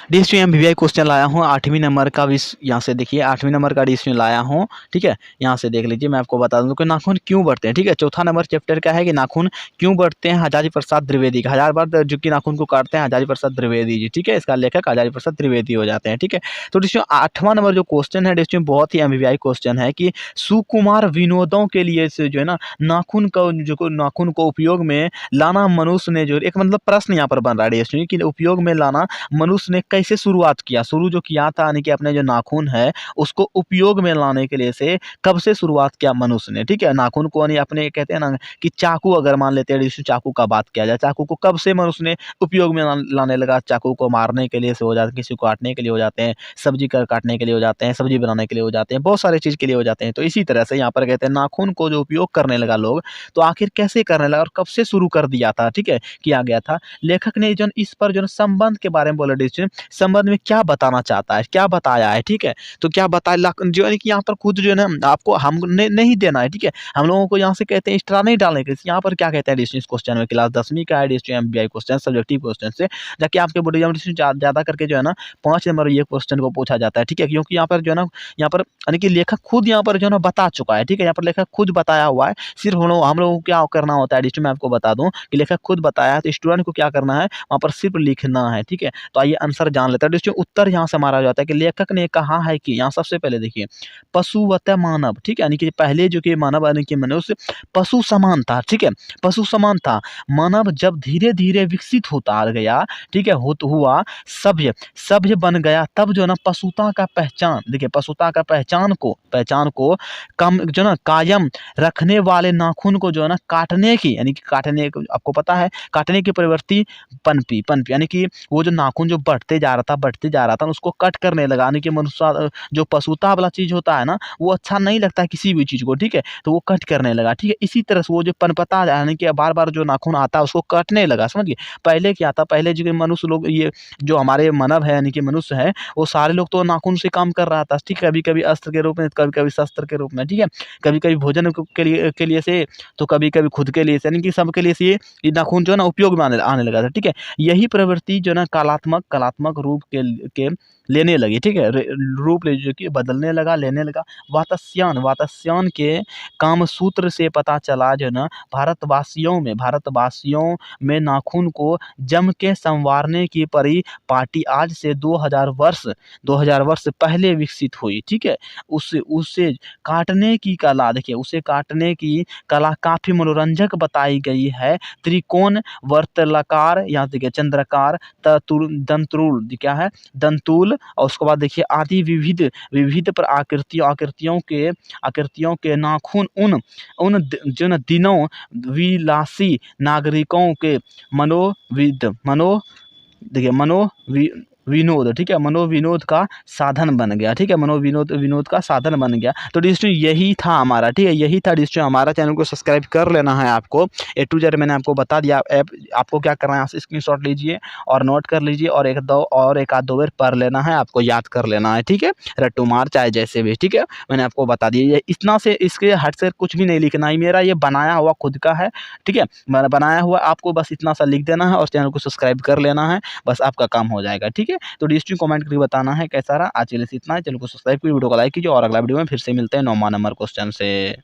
DSP MVI question लाया हूँ 8वीं नंबर का भी। यहाँ से देखिए 8वीं नंबर का डीएसपी लाया हूँ, ठीक है। यहाँ से देख लीजिए, मैं आपको बता दूँ कि नाखून क्यों बढ़ते हैं, ठीक है। चौथा नंबर चैप्टर का है कि नाखून क्यों बढ़ते हैं, हजारी प्रसाद द्विवेदी का। 1000 बार जो कि नाखून को काटते हैं हजारी प्रसाद द्विवेदी जी, ठीक है। इसका लेखक हजारी प्रसाद द्विवेदी हो जाते हैं, ठीक है। तो डीएसपी 8वां नंबर जो क्वेश्चन है डीएसपी बहुत ही एमवीआई क्वेश्चन है कि सुकुमार विनोदों के लिए से जो है ना नाखून को उपयोग में लाना मनुष्य ने जो एक मतलब प्रश्न यहाँ पर बन रहा है डीएसपी कि उपयोग में लाना मनुष्य ने कैसे शुरुआत किया, शुरू जो किया था यानी कि अपने जो नाखून है उसको उपयोग में लाने के लिए से कब से शुरुआत किया मनुष्य ने, ठीक है। नाखून को यानी अपने कहते हैं ना कि चाकू अगर मान लेते हैं, जैसे चाकू का बात किया जाए, चाकू को कब से मनुष्य ने उपयोग में लाने लगा। चाकू को मारने के लिए से हो जाता है, किसी को काटने के लिए हो जाते हैं, सब्जी का काटने के लिए हो जाते हैं, सब्जी बनाने के लिए हो जाते हैं, बहुत सारे चीज़ के लिए हो जाते हैं। तो इसी तरह से यहाँ पर कहते हैं नाखून को जो उपयोग करने लगा लोग, तो आखिर कैसे करने लगा और कब से शुरू कर दिया था, ठीक है, किया गया था। लेखक ने जो इस पर जो संबंध के बारे में बोला डिस्ट्रीम संबंध में क्या बताना चाहता है, क्या बताया है, ठीक है। तो क्या बताया जो है कि यहाँ पर खुद जो है ना आपको हमने नहीं देना है, ठीक है। हम लोगों को यहाँ से कहते हैं एक्स्ट्रा नहीं डालने के। यहाँ पर क्या कहते हैं डिस्ट्रीम इस क्वेश्चन में, क्लास 10वीं का है डिस्ट्रीम एमबीआई क्वेश्चन सब्जेक्टिव क्वेश्चन से, जाके आपके बोर्ड एग्जाम ज्यादा करके जो है ना 5 नंबर ये क्वेश्चन को पूछा जाता है, ठीक है। क्योंकि यहाँ पर जो है ना यहाँ पर यानी कि लेखक खुद यहाँ पर जो है ना बता चुका है, ठीक है। यहाँ पर लेखक खुद बताया हुआ है। सिर्फ हम लोगों को क्या करना होता है डिस्ट्रीम में आपको बता दूं कि लेखक खुद बताया है, तो स्टूडेंट को क्या करना है वहाँ पर सिर्फ लिखना है, ठीक है। तो आइए आंसर जान लेते हैं। दोस्तों उत्तर यहाँ से मारा जाता है कि लेखक ने कहा है कि यहाँ सबसे पहले देखिए पशुवत मानव, ठीक है, यानी कि पहले जो कि मानव यानी कि मनुष्य पशु समान था, ठीक है, पशु समान था। मानव जब धीरे धीरे विकसित होता गया, ठीक है, हुआ सभ्य सभ्य बन गया, तब जो ना पशुता का पहचान, देखिए पशुता का पहचान को कम जो ना कायम रखने वाले नाखून को जो है ना काटने की, यानी कि काटने आपको पता है काटने की प्रवृत्ति पनपी यानी कि वो जो नाखून जो बढ़ते जा रहा था उसको कट करने लगा। यानी कि मनुष्य जो पशुता वाला चीज होता है ना वो अच्छा नहीं लगता है किसी भी चीज को, ठीक है, तो वो कट करने लगा, ठीक है। इसी तरह से वो जो पनपता यानी कि बार बार जो नाखून आता है उसको कटने लगा, समझिए। पहले क्या था, पहले जो मनुष्य लोग ये जो हमारे मानव है यानी कि मनुष्य है वो सारे लोग तो नाखून से काम कर रहा था, ठीक है। कभी कभी अस्त्र के रूप में, कभी कभी शस्त्र के रूप में, ठीक है, कभी कभी भोजन के लिए से, तो कभी कभी खुद के लिए से, यानी कि सबके लिए से ये नाखून जो है ना उपयोग में आने लगा था, ठीक है। यही प्रवृत्ति जो ना कलात्मक रूप के लेने लगी, ठीक है, रूप ले जो कि बदलने लगा, लेने लगा। वातस्यान के काम सूत्र से पता चला जो ना भारतवासियों में नाखून को जम के संवारने की परिपाटी आज से 2000 वर्ष पहले विकसित हुई, ठीक है। उससे काटने की कला, देखिए उसे काटने की कला काफी मनोरंजक बताई गई है। त्रिकोण, वर्तलाकार, यहाँ देखिए चंद्राकार, दंतुल क्या है, दंतुल, और उसके बाद देखिए आदि विविध विविध पर आकृतियों के नाखून जो न दिनों विलासी नागरिकों के देखिए विनोद, ठीक है, मनोविनोद का साधन बन गया, ठीक है, विनोद का साधन बन गया। तो डिस्ट्रो यही था हमारा, ठीक है, यही था डिस्ट्रो हमारा। चैनल को सब्सक्राइब कर लेना है आपको। ए टू जेड मैंने आपको बता दिया। आपको क्या करना है, यहाँ से स्क्रीनशॉट लीजिए और नोट कर लीजिए और एक आध दो बार पढ़ लेना है, आपको याद कर लेना है, ठीक है, रट्टू मार चाहे जैसे भी, ठीक है। मैंने आपको बता दिया, ये इतना से इसके हट से कुछ भी नहीं लिखना है, मेरा ये बनाया हुआ खुद का है, ठीक है, मैंने बनाया हुआ, आपको बस इतना सा लिख देना है और चैनल को सब्सक्राइब कर लेना है, बस आपका काम हो जाएगा, ठीक है। तो डिस्ट्रिक्ट कमेंट करके बताना है कैसा रहा। आज के लिए इतना है, चैनल को सब्सक्राइब कीजिए, वीडियो को लाइक कीजिए और अगला वीडियो में फिर से मिलते हैं 9वां नंबर क्वेश्चन से।